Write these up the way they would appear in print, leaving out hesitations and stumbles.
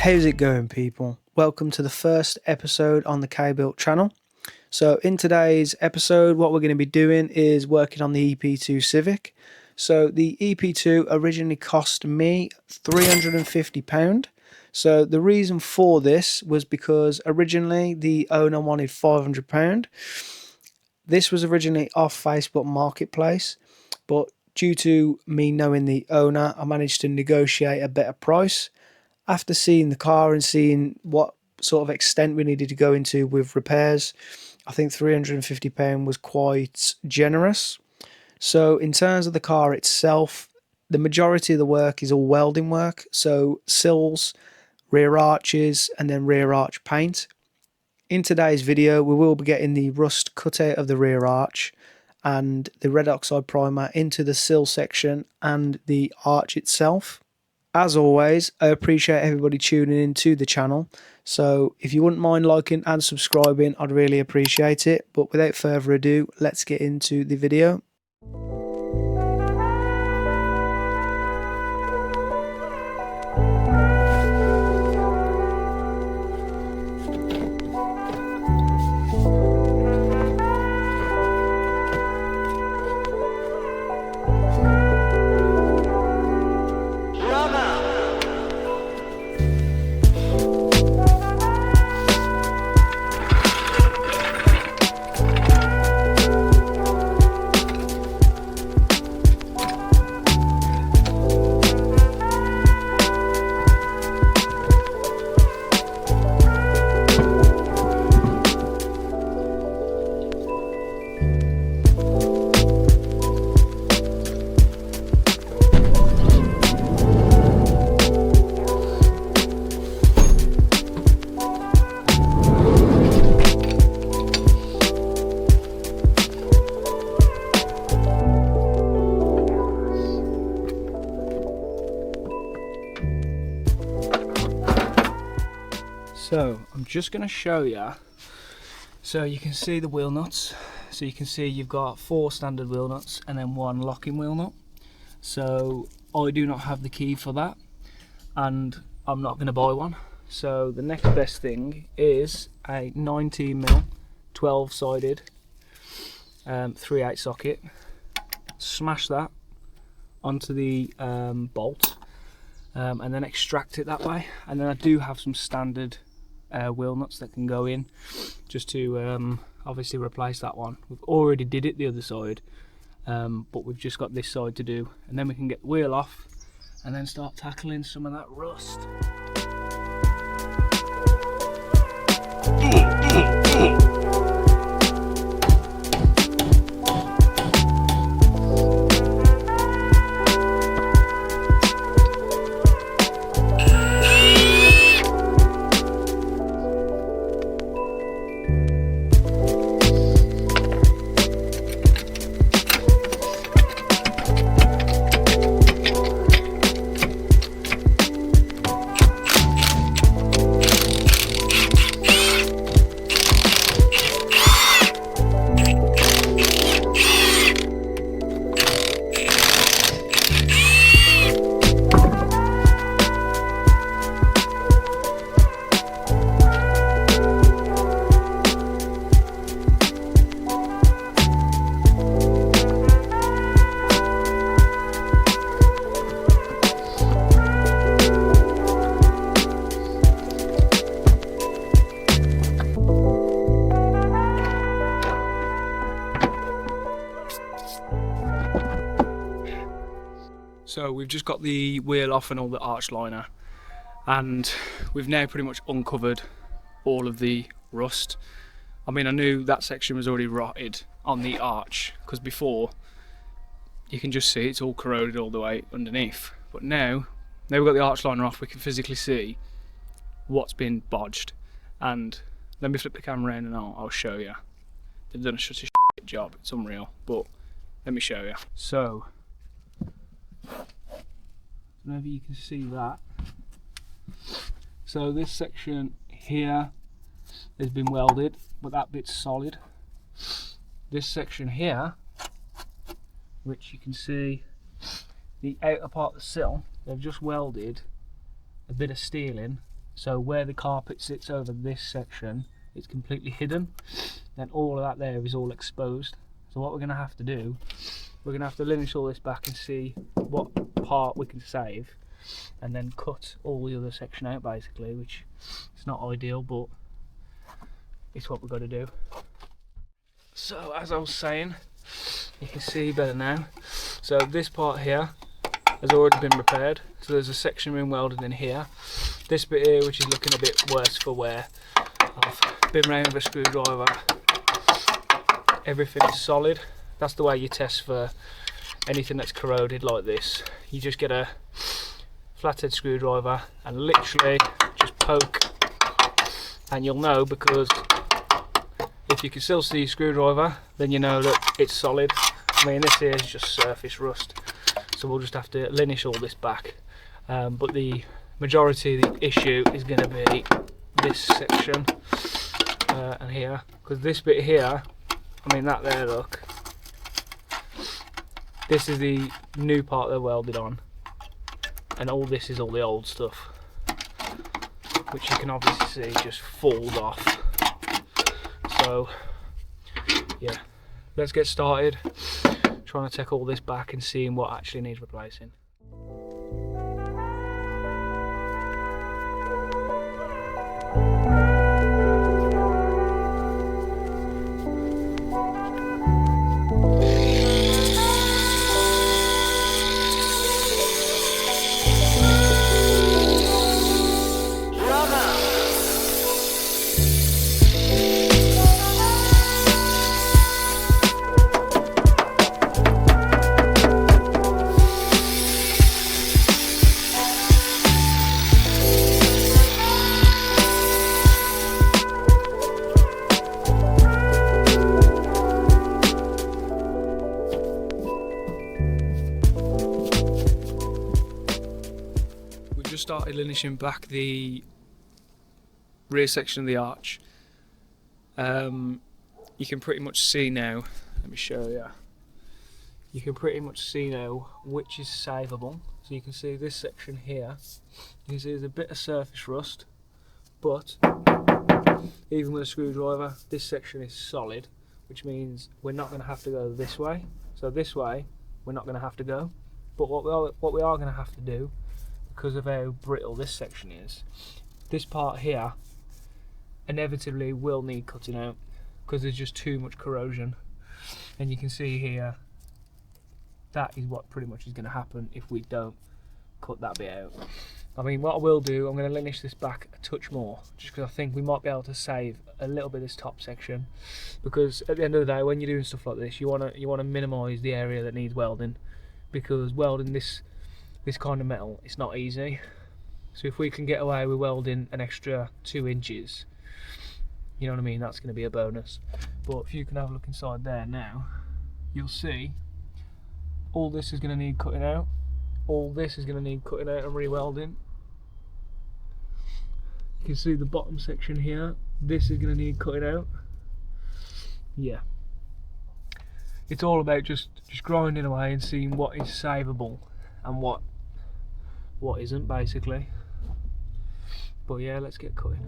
How's it going, people? Welcome to the first episode on the K-Built channel. So in today's episode, what we're going to be doing is working on the EP.2 Civic. So the EP.2 originally cost me £350. So the reason for this was because originally the owner wanted £500. This was originally off Facebook Marketplace, but due to me knowing the owner, I managed to negotiate a better price. After seeing the car and seeing what sort of extent we needed to go into with repairs, I think £350 was quite generous. So in terms of the car itself, the majority of the work is all welding work. So sills, rear arches, and then rear arch paint. In today's video, we will be getting the rust cut out of the rear arch and the red oxide primer into the sill section and the arch itself. As always, I appreciate everybody tuning in to the channel, so if you wouldn't mind liking and subscribing, I'd really appreciate it. But without further ado, let's get into the video. So I'm just going to show you, so you can see the wheel nuts. So you can see you've got 4 standard wheel nuts and then 1 locking wheel nut. So I do not have the key for that, and I'm not going to buy one. So the next best thing is a 19mm 12-sided 3/8 socket. Smash that onto the bolt and then extract it that way. And then I do have some standard wheel nuts that can go in just to obviously replace that one. We've already did it the other side, but we've just got this side to do, and then we can get the wheel off and then start tackling some of that rust. So we've just got the wheel off and all the arch liner, and we've now pretty much uncovered all of the rust. I mean, I knew that section was already rotted on the arch, because before you can just see it's all corroded all the way underneath. But now we've got the arch liner off, we can physically see what's been bodged. And let me flip the camera around and I'll show you. They've done such a shit job, it's unreal, but let me show you. So I don't know if you can see that. So this section here has been welded, but that bit's solid. This section here, which you can see the outer part of the sill, they've just welded a bit of steel in So where the carpet sits over this section, it's completely hidden. Then all of that there is all exposed. So what we're going to have to do, we're going to have to linish all this back and see what part we can save, and then cut all the other section out basically, which is not ideal, but it's what we've got to do. So as I was saying, you can see better now. So this part here has already been repaired. So there's a section been welded in here. This bit here, which is looking a bit worse for wear, I've been round with a screwdriver. Everything is solid. That's the way you test for anything that's corroded like this. You just get a flathead screwdriver and literally just poke, and you'll know, because if you can still see your screwdriver, then you know that it's solid. I mean, this here is just surface rust, so we'll just have to linish all this back. But the majority of the issue is going to be this section and here, because this bit here, I mean that there, look, this is the new part they're welded on, and all this is all the old stuff, which you can obviously see just falls off. So yeah, let's get started trying to take all this back and seeing what actually needs replacing. Started linishing back the rear section of the arch. You can pretty much see now, let me show you. You can pretty much see now which is savable. So you can see this section here, you can see there's a bit of surface rust, but even with a screwdriver, this section is solid, which means we're not going to have to go this way. So this way we're not going to have to go, but what we are going to have to do, because of how brittle this section is, this part here inevitably will need cutting out, because there's just too much corrosion. And you can see here, that is what pretty much is going to happen if we don't cut that bit out. I mean, what I will do, I'm going to linish this back a touch more, just because I think we might be able to save a little bit of this top section, because at the end of the day, when you're doing stuff like this, you want to minimise the area that needs welding, because welding this kind of metal, it's not easy. So if we can get away with welding an extra 2 inches, you know what I mean, that's going to be a bonus. But if you can have a look inside there now, you'll see all this is going to need cutting out, all this is going to need cutting out and re-welding. You can see the bottom section here, this is going to need cutting out. Yeah, it's all about just grinding away and seeing what is savable and what isn't, basically. But yeah, let's get cutting.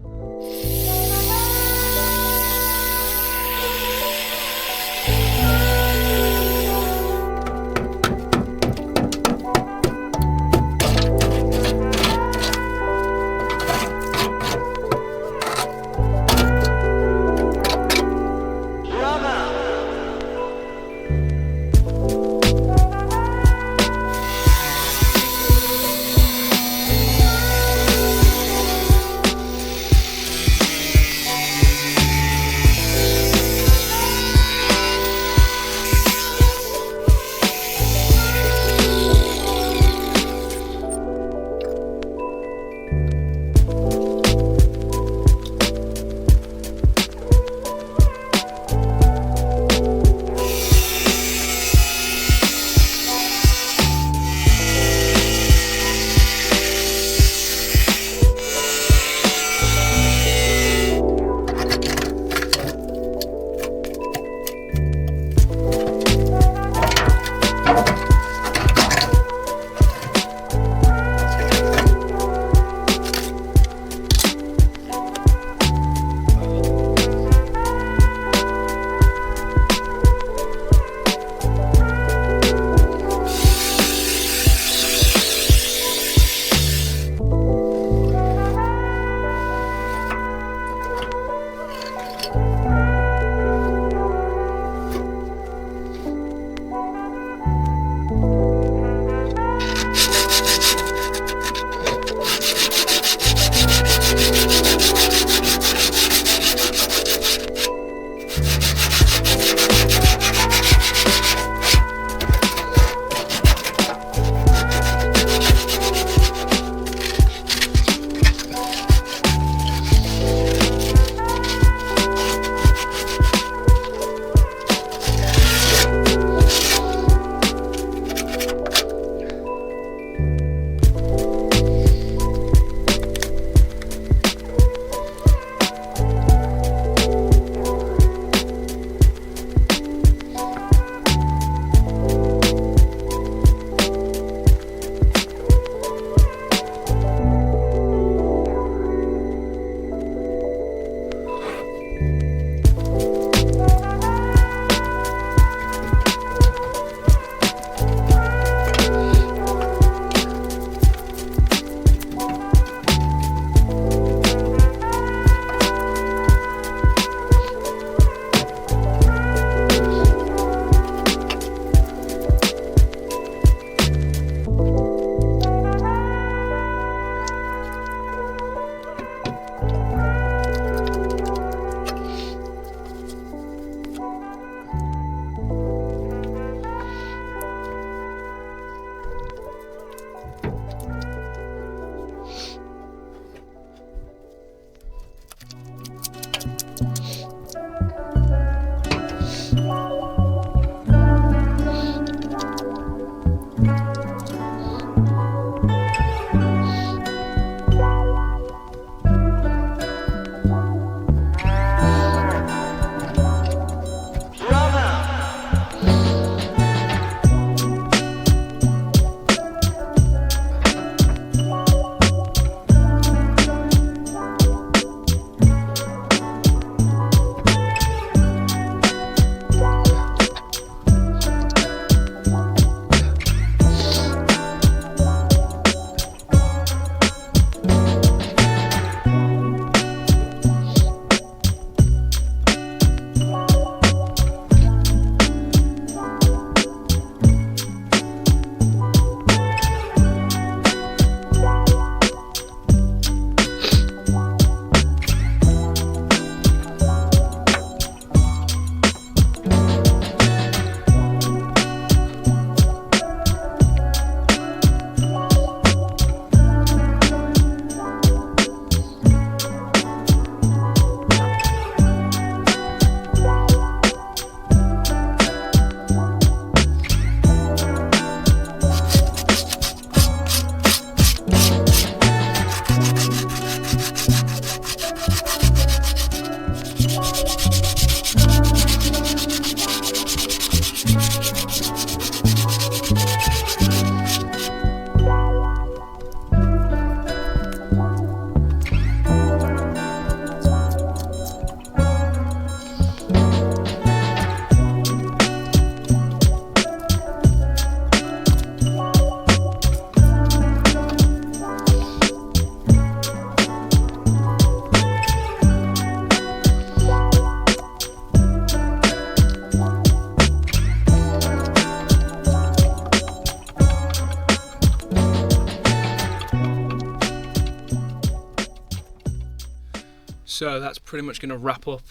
So that's pretty much going to wrap up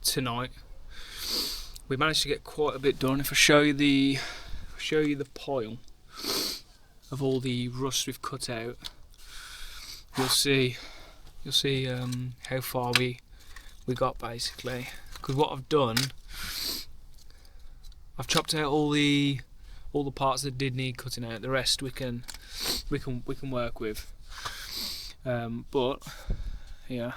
tonight. We managed to get quite a bit done. If I show you the pile of all the rust we've cut out, you'll see how far we got basically. Because what I've done, I've chopped out all the parts that did need cutting out. The rest we can work with. But yeah,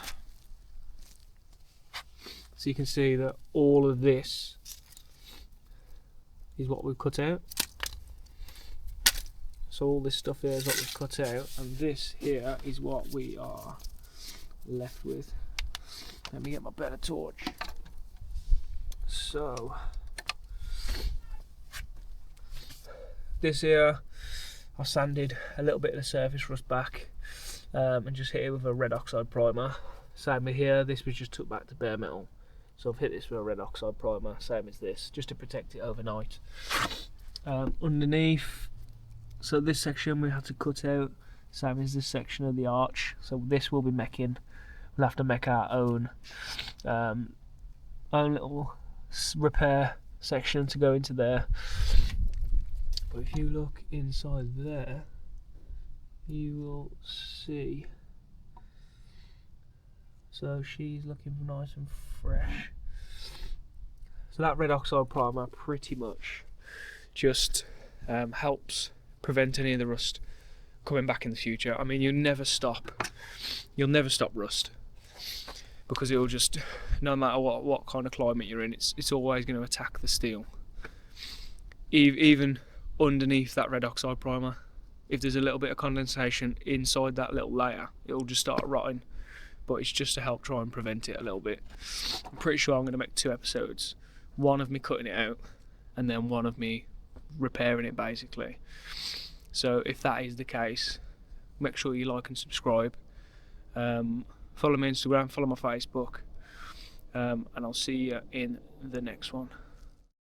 so you can see that all of this is what we've cut out. So all this stuff here is what we've cut out, and this here is what we are left with. Let me get my better torch. So this here, I sanded a little bit of the surface rust back, and just hit it with a red oxide primer. Same with here, this was just took back to bare metal. So I've hit this with a red oxide primer, same as this, just to protect it overnight. Underneath, so this section we had to cut out, same as this section of the arch. So this will be mecking. We'll have to make our own little repair section to go into there. But if you look inside there, you will see. So she's looking nice and fresh. So that red oxide primer pretty much just helps prevent any of the rust coming back in the future. I mean, you'll never stop rust, because it will just, no matter what kind of climate you're in, it's always going to attack the steel. Even underneath that red oxide primer, if there's a little bit of condensation inside that little layer, it'll just start rotting. But it's just to help try and prevent it a little bit. I'm pretty sure I'm going to make 2 episodes. One of me cutting it out, and then one of me repairing it basically. So if that is the case, make sure you like and subscribe. Follow my Instagram, follow my Facebook, and I'll see you in the next one.